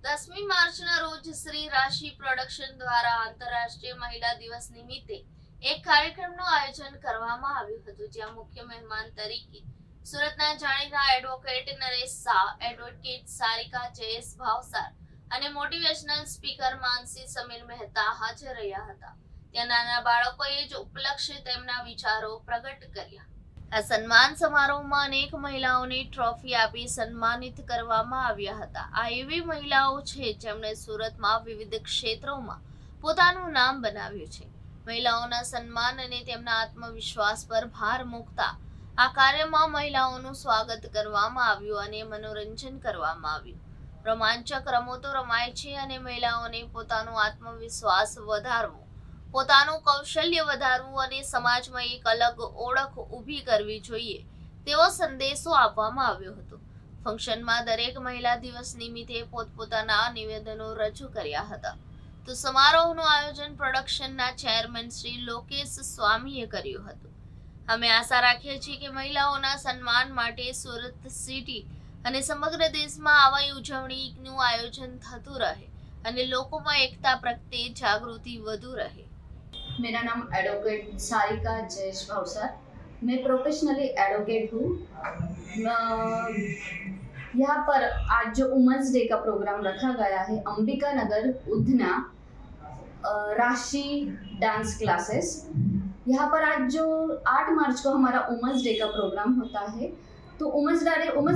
10મી માર્ચના રોજ શ્રી રાશિ પ્રોડક્શન દ્વારા આંતરરાષ્ટ્રીય મહિલા દિવસ નિમિત્તે એક કાર્યક્રમનું આયોજન કરવામાં આવ્યું હતું, જ્યાં મુખ્ય મહેમાન તરીકે સુરતના જાણીતા એડવોકેટ નરેશ શાહ, એડવોકેટ સારિકા જયેશ ભાવસાર અને મોટિવેશનલ સ્પીકર માનસી સમીર મહેતા હાજર રહ્યા હતા. ત્યાં નાના બાળકોએ જ ઉપલક્ષે તેમના વિચારો પ્રગટ કર્યા. આ સન્માન સમારોહમાં અનેક મહિલાઓને ટ્રોફી આપી સન્માનિત કરવામાં આવ્યા હતા. આ એવી મહિલાઓ છે જેમણે સુરતમાં વિવિધ ક્ષેત્રોમાં પોતાનું નામ બનાવ્યું છે. મહિલાઓના સન્માન અને તેમના આત્મવિશ્વાસ પર ભાર મૂકતા આ કાર્યમાં મહિલાઓનું સ્વાગત કરવામાં આવ્યું અને મનોરંજન કરવામાં આવ્યું. રોમાંચક રમતો રમાય છે અને મહિલાઓને પોતાનો આત્મવિશ્વાસ વધારવો, પોતાનું કૌશલ્ય વધારવું અને સમાજમાં એક અલગ ઓળખ ઊભી કરવી જોઈએ તેવો સંદેશો આપવામાં આવ્યો હતો. ફંક્શનમાં દરેક મહિલા દિવસ નિમિત્તે પોતપોતાના નિવેદનો રજૂ કર્યા હતા. તો સમારોહનું આયોજન પ્રોડક્શનના ચેરમેન શ્રી લોકેશ સ્વામીએ કર્યું હતું. અમે આશા રાખીએ છીએ કે મહિલાઓના સન્માન માટે સુરત સિટી અને સમગ્ર દેશમાં આવા ઉજવણીનું આયોજન થતું રહે અને લોકોમાં એકતા પ્રત્યે જાગૃતિ વધુ રહે. मेरा नाम एडवोकेट सारिका जयेश भावसार, मैं प्रोफेशनली एडवोकेट हूँ। यहाँ पर आज जो वुमेंस डे का प्रोग्राम रखा गया है अंबिका नगर उधना राशि डांस क्लासेस। यहाँ पर आज जो 8 मार्च को हमारा वुमेंस डे का प्रोग्राम होता है, तो वुमेंस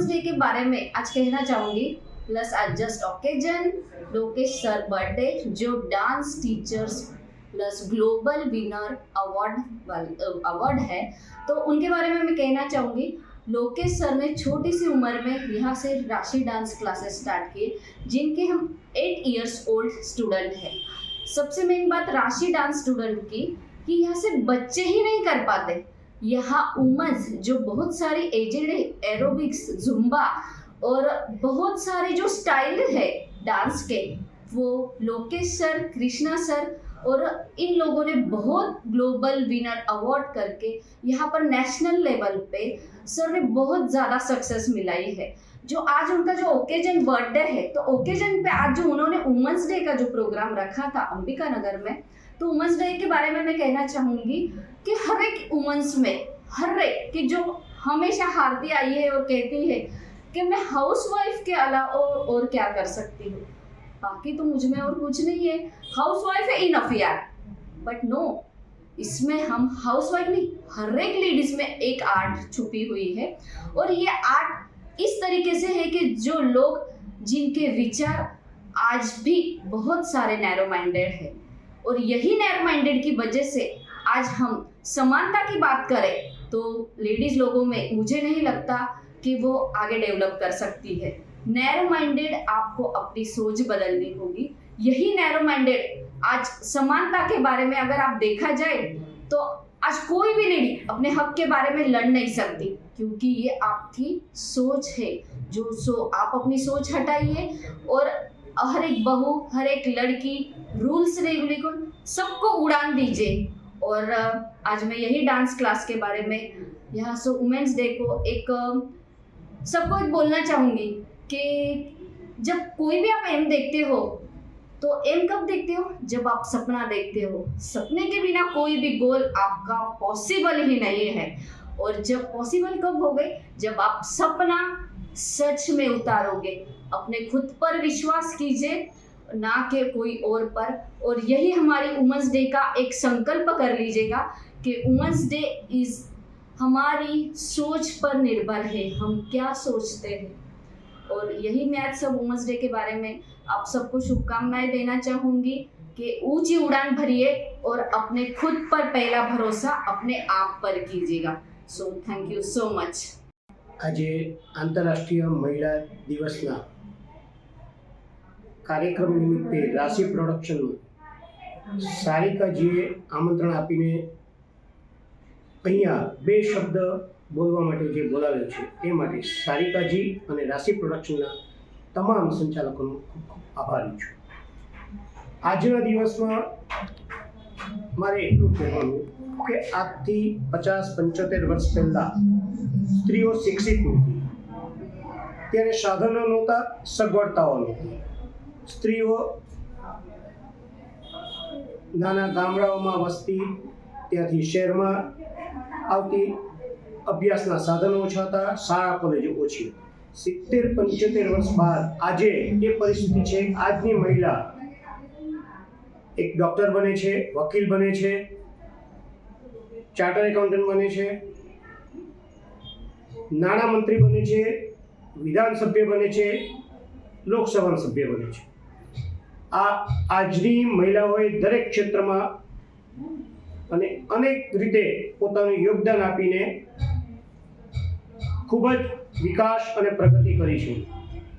डे के बारे में आज कहना चाहूँगी। प्लस आज just occasion Lokesh sir birthday, जो dance teachers plus global winner award है, तो उनके बारे में मैं कहना चाहूँगी। लोकेश सर ने छोटी सी उम्र में यहाँ से राशि डांस क्लासेस स्टार्ट किए, जिनके हम 8 इयर्स ओल्ड स्टूडेंट हैं। सबसे मेन बात राशि डांस स्टूडेंट की कि यहाँ से बच्चे ही नहीं कर पाते, यहाँ वुमेन्स जो बहुत सारी एजेड एरोबिक्स, जुम्बा और बहुत सारे जो स्टाइल है डांस के, वो लोकेश सर, कृष्णा सर और इन लोगों ने बहुत ग्लोबल विनर अवार्ड करके यहाँ पर नेशनल लेवल पे सर ने बहुत ज़्यादा सक्सेस मिलाई है। जो आज उनका जो ओकेजन बर्थडे है, तो ओकेजन पे आज जो उन्होंने वुमेंस डे का जो प्रोग्राम रखा था अंबिका नगर में, तो वुमेंस डे के बारे में मैं कहना चाहूँगी कि हर एक वुमेंस में हर एक कि जो हमेशा हारती आई है और कहती है कि मैं हाउस वाइफ के अलावा और क्या कर सकती हूँ, बाकी तो मुझ में और कुछ नहीं है, हाउस वाइफ है इनफ यार। बट नो, इसमें हम हाउस वाइफ नहीं, हर एक लेडीज में एक आर्ट छुपी हुई है। और ये आर्ट इस तरीके से है कि जो लोग जिनके विचार आज भी बहुत सारे नैरो माइंडेड है, और यही नैरो माइंडेड की वजह से आज हम समानता की बात करें तो लेडीज लोगों में मुझे नहीं लगता कि वो आगे डेवलप कर सकती है। नैरो माइंडेड आपको अपनी सोच बदलनी होगी। यही नैरो माइंडेड आज समानता के बारे में अगर आप देखा जाए तो आज कोई भी लेडी अपने हक के बारे में लड़ नहीं सकती, क्योंकि ये आपकी सोच है। आप अपनी सोच हटाइए और हर एक बहू, हर एक लड़की, रूल्स रेगुलेशन सबको उड़ान दीजिए। और आज मैं यही डांस क्लास के बारे में यहाँ से वुमेंस डे को एक सबको एक बोलना चाहूँगी कि जब कोई भी आप एम देखते हो, तो एम कब देखते हो? जब आप सपना देखते हो। सपने के बिना कोई भी गोल आपका पॉसिबल ही नहीं है। और जब पॉसिबल कब हो गए? जब आप सपना सच में उतारोगे। अपने खुद पर विश्वास कीजिए, ना कि कोई और पर। और यही हमारी वुमेंस डे का एक संकल्प कर लीजिएगा कि वुमेंस डे इज़ हमारी सोच पर निर्भर है, हम क्या सोचते हैं। और यही मैं आज सब वुमेंस डे के बारे में आप सबको शुभकामनाएं देना चाहूँगी कि ऊंची उड़ान भरिए और अपने खुद पर पहला भरोसा अपने आप पर कीजिएगा। So thank you so much. आज आंतरराष्ट्रीय महिला दिवसना कार्यक्रम निमित्ते राशि प्रोडक्शन सारिकाजीए आमंत्रण आपीने अहींया 2 शब्द बोलवा माटे जे बोलावेल छे ए माटे सारिकाजी अने राशि प्रोडक्शनना तमाम संचालकोनो खूब खूब आभारी छुं। आजना दिवसमां मारे एटલું કહેવાનું કે આજથી 50-75 વર્ષ પહેલા સ્ત્રીઓ શિક્ષિત નહોતી, ત્યારે સાધનો નહોતા, સગવડતાઓ નહોતી, સ્ત્રીઓ નાના ગામડાઓમાં વસતી, ત્યાંથી શહેરમાં આવતી, અભ્યાસના સાધનો ઓછા હતા, શાળા કોલેજો ઓછી હતી. 70-75 વર્ષ બાદ આજે એ પરિસ્થિતિ છે. આજની મહિલા એક ડૉક્ટર બને છે, વકીલ બને છે, ચાર્ટર્ડ એકાઉન્ટન્ટ બને છે, નાણામંત્રી બને છે, વિધાનસભ્ય બને છે, લોકસભાના સભ્ય બને છે. આ આજની મહિલાઓએ દરેક ક્ષેત્રમાં અને અનેક રીતે પોતાનું યોગદાન આપીને ખૂબ જ વિકાસ અને પ્રગતિ કરી છે.